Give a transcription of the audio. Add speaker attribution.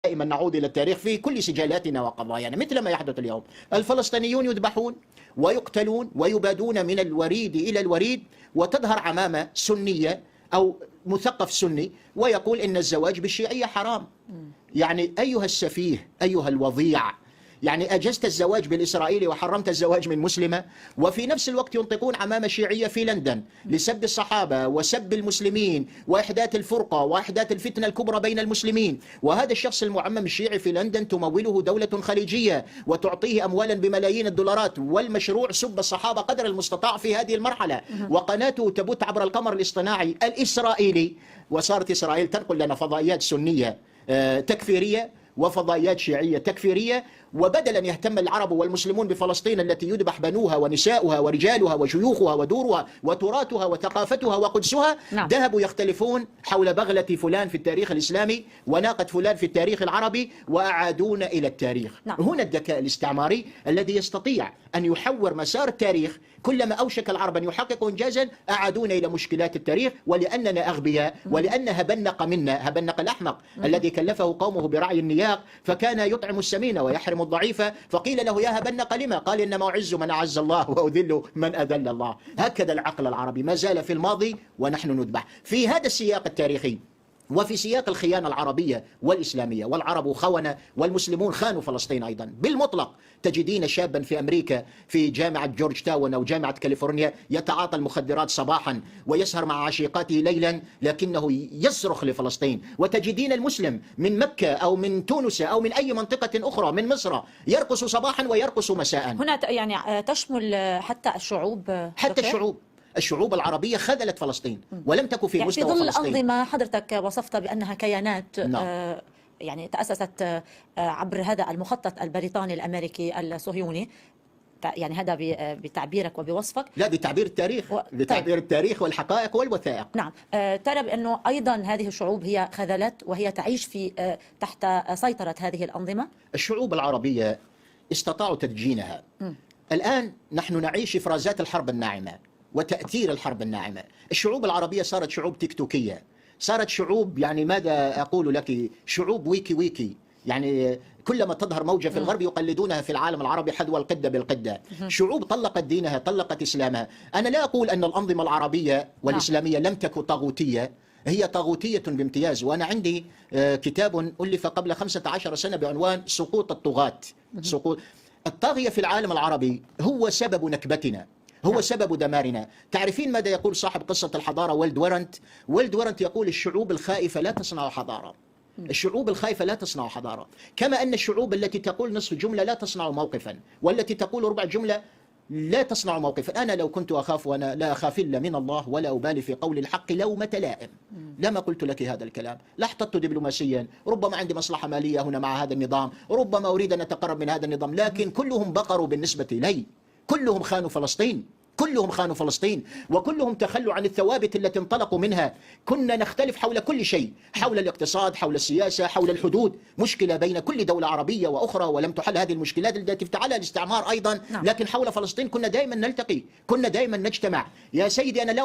Speaker 1: دائما نعود إلى التاريخ في كل سجالاتنا وقضايانا مثل ما يحدث اليوم. الفلسطينيون يذبحون ويقتلون ويبادون من الوريد إلى الوريد، وتظهر عمامة سنية أو مثقف سني ويقول إن الزواج بالشيعية حرام. يعني أيها السفيه، أيها الوضيع، يعني أجزت الزواج بالإسرائيلي وحرمت الزواج من مسلمة، وفي نفس الوقت ينطقون عمامة شيعية في لندن لسب الصحابة وسب المسلمين وإحداث الفرقة وإحداث الفتنة الكبرى بين المسلمين. وهذا الشخص المعمم الشيعي في لندن تموله دولة خليجية وتعطيه أموالا بملايين الدولارات، والمشروع سب الصحابة قدر المستطاع في هذه المرحلة، وقناته تبث عبر القمر الاصطناعي الإسرائيلي، وصارت إسرائيل تنقل لنا فضائيات سنية تكفيرية وفضائيات شيعية تكفيرية. وبدلا يهتم العرب والمسلمون بفلسطين التي يذبح بنوها ونساؤها ورجالها وشيوخها ودورها وتراثها وثقافتها وقدسها، ذهبوا يختلفون حول بغلة فلان في التاريخ الإسلامي وناقة فلان في التاريخ العربي وأعادونا إلى التاريخ. هنا الذكاء الاستعماري الذي يستطيع أن يحور مسار التاريخ. كلما أوشك العرب أن يحققوا إنجازا أعادونا إلى مشكلات التاريخ، ولأننا أغبياء، ولأن هبنق منا، هبنق الأحمق الذي كلفه قومه برعي النياق فكان يطعم السمين ويحرم الضعيفة، فقيل له يا هبنق لما؟ قال إنما أعز من أعز الله وأذل من أذل الله. هكذا العقل العربي ما زال في الماضي ونحن نذبح. في هذا السياق التاريخي وفي سياق الخيانة العربية والإسلامية، والعرب خونة والمسلمون خانوا فلسطين أيضا بالمطلق. تجدين شابا في أمريكا في جامعة جورج تاون أو جامعة كاليفورنيا يتعاطى المخدرات صباحا ويسهر مع عشيقاته ليلا لكنه يصرخ لفلسطين. وتجدين المسلم من مكة أو من تونس أو من أي منطقة أخرى من مصر يرقص صباحا ويرقص مساء.
Speaker 2: هنا يعني تشمل حتى الشعوب،
Speaker 1: حتى الشعوب العربية خذلت فلسطين ولم تكن في مستوى
Speaker 2: فلسطين.
Speaker 1: فلسطين.
Speaker 2: في ظل أنظمة حضرتك وصفت بأنها كيانات يعني تأسست عبر هذا المخطط البريطاني الأمريكي الصهيوني، يعني هذا بتعبيرك وبوصفك.
Speaker 1: لا، بتعبير التاريخ بتعبير التاريخ والحقائق والوثائق.
Speaker 2: نعم. ترى بأنه أيضا هذه الشعوب هي خذلت وهي تعيش في تحت سيطرة هذه الأنظمة.
Speaker 1: الشعوب العربية استطاعوا تدجينها. الآن نحن نعيش إفرازات الحرب الناعمة وتأثير الحرب الناعمة. الشعوب العربية صارت شعوب تيكتوكية، صارت شعوب، يعني ماذا أقول لك، شعوب ويكي. يعني كلما تظهر موجة في الغرب يقلدونها في العالم العربي حذو القدة بالقدة. شعوب طلقت دينها، طلقت إسلامها. أنا لا أقول أن الأنظمة العربية والإسلامية لم تكن طاغوتية، هي طاغوتية بامتياز. وأنا عندي كتاب ألف قبل 15 سنة بعنوان سقوط الطغاة. سقوط الطاغية في العالم العربي هو سبب نكبتنا، هو سبب دمارنا. تعرفين ماذا يقول صاحب قصة الحضارة ويلد ورنت؟ ويلد ورنت يقول الشعوب الخائفة لا تصنع حضارة. الشعوب الخائفة لا تصنع حضارة، كما أن الشعوب التي تقول نصف جملة لا تصنع موقفا، والتي تقول ربع جملة لا تصنع موقفا. أنا لو كنت أخاف، وأنا لا أخاف إلا من الله ولا أبالي في قول الحق لومة لائم، لما قلت لك هذا الكلام. لا احتطت دبلوماسيا، ربما عندي مصلحة مالية هنا مع هذا النظام، ربما أريد أن أتقرب من هذا النظام، لكن كلهم بقروا بالنسبة لي. كلهم خانوا فلسطين، كلهم خانوا فلسطين، وكلهم تخلوا عن الثوابت التي انطلقوا منها. كنا نختلف حول كل شيء، حول الاقتصاد، حول السياسة، حول الحدود، مشكلة بين كل دولة عربية وأخرى ولم تحل هذه المشكلات التي افتعلها الاستعمار أيضا. لكن حول فلسطين كنا دائما نلتقي، كنا دائما نجتمع. يا سيدي أنا لا